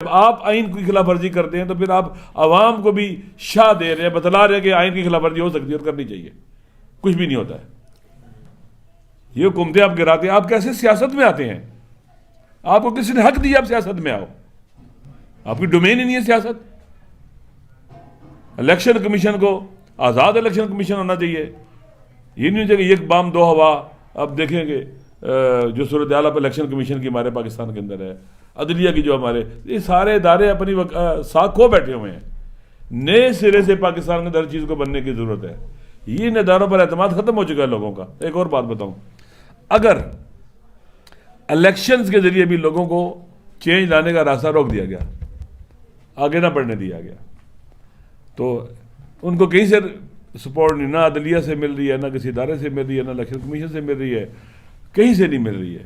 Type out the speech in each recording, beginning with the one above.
جب آپ آئین کی خلاف ورزی کرتے ہیں تو پھر آپ عوام کو بھی شاہ دے رہے ہیں، بتلا رہے ہیں کہ آئین کی خلاف ورزی ہو سکتی ہے اور کرنی چاہیے. کچھ بھی نہیں ہوتا ہے. یہ حکومتیں آپ گراتے ہیں. آپ کیسے سیاست میں آتے ہیں؟ آپ کو کسی نے حق دیا آپ سیاست میں آؤ؟ آپ کی ڈومین ہی نہیں ہے سیاست. الیکشن کمیشن کو آزاد الیکشن کمیشن ہونا چاہیے. یہ نہیں چاہیے ایک بام دو ہوا. اب دیکھیں گے جو صورتحال پر الیکشن کمیشن کی ہمارے پاکستان کے اندر ہے، عدلیہ کی جو ہمارے، یہ سارے ادارے اپنی ساتھ کھو بیٹھے ہوئے ہیں. نئے سرے سے پاکستان کے اندر چیز کو بننے کی ضرورت ہے. یہ ان اداروں پر اعتماد ختم ہو چکا ہے لوگوں کا. ایک اور بات بتاؤں، اگر الیکشنز کے ذریعے بھی لوگوں کو چینج لانے کا راستہ روک دیا گیا، آگے نہ بڑھنے دیا گیا، تو ان کو کہیں سے سپورٹ نہیں، نہ عدلیہ سے مل رہی ہے، نہ کسی ادارے سے مل رہی ہے، نہ الیکشن کمیشن سے مل رہی ہے، کہیں سے نہیں مل رہی ہے،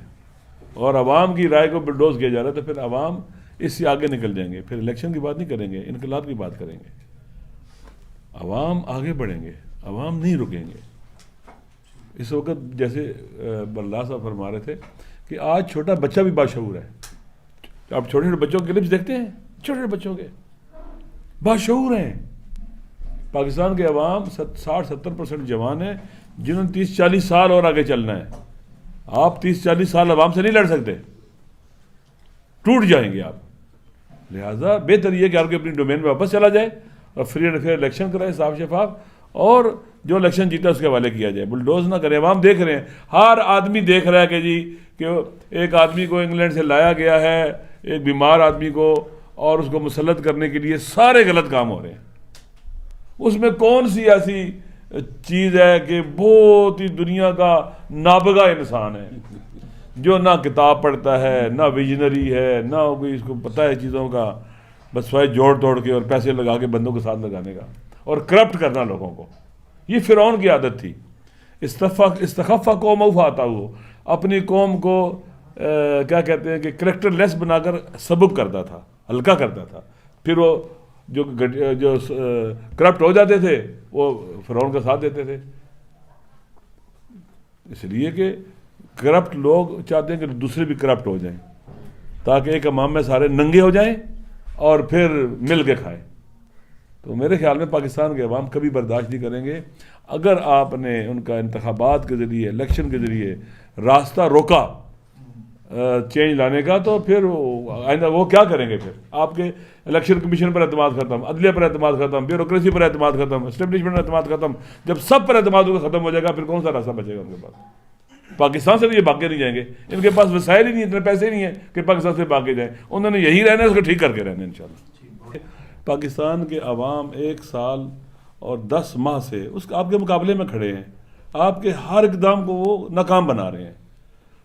اور عوام کی رائے کو بلڈوز کیا جا رہا ہے. تو پھر عوام اس سے آگے نکل جائیں گے. پھر الیکشن کی بات نہیں کریں گے، انقلاب کی بات کریں گے. عوام آگے بڑھیں گے، عوام نہیں رکیں گے. اس وقت جیسے برلا صاحب فرما رہے تھے کہ آج چھوٹا بچہ بھی باشعور ہے. آپ چھوٹے چھوٹے بچوں کے کلپس دیکھتے ہیں، چھوٹے چھوٹے بچوں کے باشعور ہیں. پاکستان کے عوام 60-70% جوان ہیں جنہوں نے 30-40 سال اور آگے چلنا ہے. آپ 30-40 سال عوام سے نہیں لڑ سکتے، ٹوٹ جائیں گے آپ. لہٰذا بہتر یہ کہ آپ کے اپنی ڈومین میں واپس چلا جائے اور فری اینڈ فیئر الیکشن کرائے، صاف شفاف، اور جو الیکشن جیتا اس کے حوالے کیا جائے. بلڈوز نہ کریں. عوام دیکھ رہے ہیں، ہر آدمی دیکھ رہا ہے کہ جی کہ ایک آدمی کو انگلینڈ سے لایا گیا ہے، ایک بیمار آدمی کو، اور اس کو مسلط کرنے کے لیے سارے غلط کام ہو رہے ہیں. اس میں کون سی ایسی چیز ہے کہ بہت ہی دنیا کا نابغہ انسان ہے جو نہ کتاب پڑھتا ہے، نہ ویژنری ہے، نہ کوئی اس کو پتہ ہے چیزوں کا، بس سوائے جوڑ توڑ کے اور پیسے لگا کے بندوں کے ساتھ لگانے کا اور کرپٹ کرنا لوگوں کو. یہ فرعون کی عادت تھی. استخف قوم فاتا ہو، اپنی قوم کو کیا کہتے ہیں کہ کریکٹر لیس بنا کر سبک کرتا تھا، ہلکا کرتا تھا. پھر وہ جو کرپٹ ہو جاتے تھے وہ فرعون کا ساتھ دیتے تھے. اس لیے کہ کرپٹ لوگ چاہتے ہیں کہ دوسرے بھی کرپٹ ہو جائیں تاکہ ایک امام میں سارے ننگے ہو جائیں اور پھر مل کے کھائیں. تو میرے خیال میں پاکستان کے عوام کبھی برداشت نہیں کریں گے. اگر آپ نے ان کا انتخابات کے ذریعے، الیکشن کے ذریعے راستہ روکا چینج لانے کا، تو پھر آئندہ وہ کیا کریں گے؟ پھر آپ کے الیکشن کمیشن پر اعتماد ختم، عدلیہ پر اعتماد ختم، بیوروکریسی پر اعتماد ختم، اسٹیبلشمنٹ پر اعتماد ختم. جب سب پر اعتماد ختم ہو جائے گا پھر کون سا راستہ بچے گا ان کے پاس؟ پاکستان سے تو یہ بھاگ کے نہیں جائیں گے. ان کے پاس وسائل ہی نہیں، اتنے پیسے نہیں ہیں کہ پاکستان سے بھاگ کے جائیں. انہوں نے یہی رہنا ہے، اس کو ٹھیک کر کے رہنا ہے انشاءاللہ. پاکستان کے عوام 1 سال اور 10 ماہ سے آپ کے مقابلے میں کھڑے ہیں. آپ کے ہر اقدام کو وہ ناکام بنا رہے ہیں.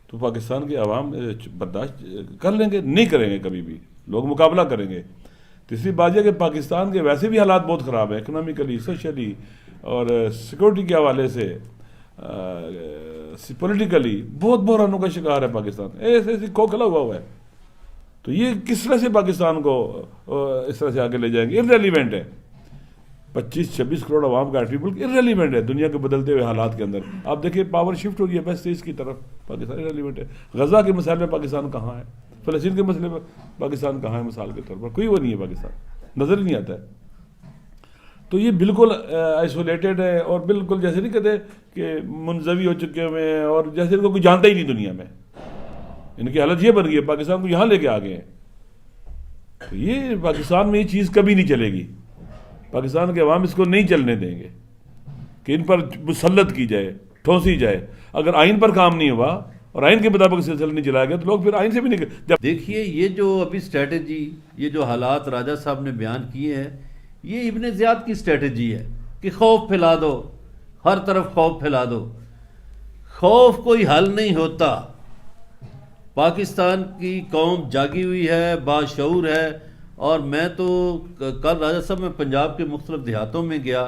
تو پاکستان کے عوام برداشت کر لیں گے؟ نہیں کریں گے کبھی بھی. لوگ مقابلہ کریں گے. تیسری بات یہ کہ پاکستان کے ویسے بھی حالات بہت خراب ہیں، اکنامیکلی، سوشلی اور سیکورٹی کے حوالے سے، پولیٹیکلی بہت بحرانوں کا شکار ہے پاکستان. ایسے کھوکھلا ہوا ہے. تو یہ کس طرح سے پاکستان کو اس طرح سے آگے لے جائیں گے؟ ارریلیونٹ ہے. 25-26 کروڑ عوام کا ایٹریبیوٹ ارریلیونٹ ہے دنیا کے بدلتے ہوئے حالات کے اندر. آپ دیکھیں پاور شفٹ ہو رہی ہے ویسٹ ایسٹ کی طرف. پاکستان ارریلیونٹ ہے. غزہ کے مسائل میں پاکستان کہاں ہے؟ فلسطین کے مسئلے میں پاکستان کہاں ہے؟ مثال کے طور پر کوئی وہ نہیں ہے. پاکستان نظر ہی نہیں آتا ہے. تو یہ بالکل آئسولیٹڈ ہے، اور بالکل جیسے نہیں کہتے کہ منزوی ہو چکے ہوئے ہیں، اور جیسے ان کو کوئی جانتا ہی نہیں دنیا میں. ان کی حالت یہ بن گئی ہے، پاکستان کو یہاں لے کے آ گئے ہیں. تو یہ پاکستان میں یہ چیز کبھی نہیں چلے گی. پاکستان کے عوام اس کو نہیں چلنے دیں گے کہ ان پر مسلط کی جائے، ٹھونسی جائے. اگر آئین پر کام نہیں ہوا اور آئین کے مطابق سلسلہ نہیں چلایا گیا تو لوگ پھر آئین سے بھی نہیں. دیکھیے یہ جو ابھی اسٹریٹجی، یہ جو حالات راجہ صاحب نے بیان کیے ہیں، یہ ابن زیاد کی اسٹریٹجی ہے کہ خوف پھیلا دو، ہر طرف خوف پھیلا دو. خوف کوئی حل نہیں ہوتا. پاکستان کی قوم جاگی ہوئی ہے، باشعور ہے. اور میں تو کل راجہ صاحب میں پنجاب کے مختلف دیہاتوں میں گیا.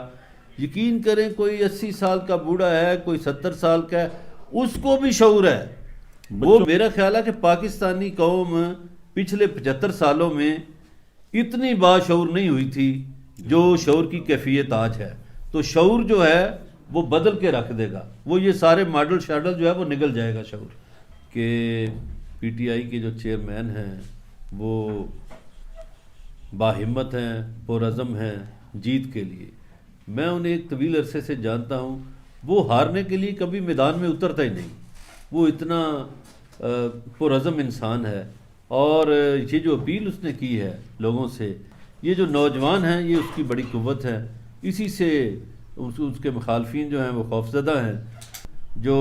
یقین کریں کوئی 80 سال کا بوڑھا ہے، کوئی 70 سال کا ہے، اس کو بھی شعور ہے. وہ میرا خیال ہے کہ پاکستانی قوم پچھلے 75 سالوں میں اتنی باشعور نہیں ہوئی تھی جو شعور کی کیفیت آج ہے. تو شعور جو ہے وہ بدل کے رکھ دے گا. وہ یہ سارے ماڈل شاڈل جو ہے وہ نگل جائے گا شعور. کہ پی ٹی آئی کے جو چیئرمین ہیں وہ باہمت ہیں، پرعزم ہیں جیت کے لیے. میں انہیں ایک طویل عرصے سے جانتا ہوں، وہ ہارنے کے لیے کبھی میدان میں اترتا ہی نہیں. وہ اتنا پرعزم انسان ہے. اور یہ جو اپیل اس نے کی ہے لوگوں سے، یہ جو نوجوان ہیں یہ اس کی بڑی قوت ہے. اسی سے اس کے مخالفین جو ہیں وہ خوفزدہ ہیں. جو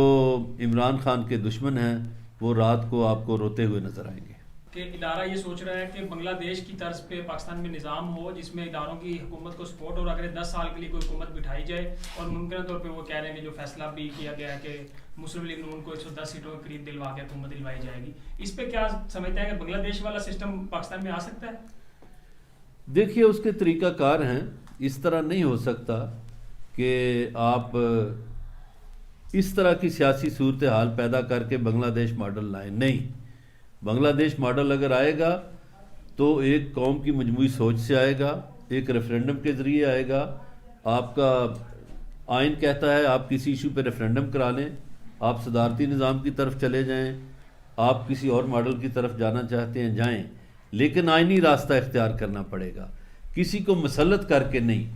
عمران خان کے دشمن ہیں وہ رات کو آپ کو روتے ہوئے نظر آئیں گے. کہ ادارہ یہ سوچ رہا ہے کہ بنگلہ دیش کی طرز پہ پاکستان میں نظام ہو جس میں اداروں کی حکومت کو سپورٹ، اور اگر 10 سال کے لیے کوئی حکومت بٹھائی جائے، اور ممکنہ طور پہ وہ کہہ رہے ہیں کہ جو فیصلہ بھی کیا گیا ہے کہ مسلم لیگ نون کو 110 سیٹوں کے قریب دلوا کے حکومت دلوائی جائے گی، اس پہ کیا سمجھتے ہیں کہ بنگلہ دیش والا سسٹم پاکستان میں آ سکتا ہے؟ دیکھیے اس کے طریقہ کار ہیں. اس طرح نہیں ہو سکتا کہ آپ اس طرح کی سیاسی صورتحال پیدا کر کے بنگلہ دیش ماڈل لائیں. نہیں، بنگلہ دیش ماڈل اگر آئے گا تو ایک قوم کی مجموعی سوچ سے آئے گا، ایک ریفرینڈم کے ذریعے آئے گا. آپ کا آئین کہتا ہے آپ کسی ایشو پہ ریفرینڈم کرا لیں، آپ صدارتی نظام کی طرف چلے جائیں، آپ کسی اور ماڈل کی طرف جانا چاہتے ہیں جائیں، لیکن آئینی راستہ اختیار کرنا پڑے گا، کسی کو مسلط کر کے نہیں.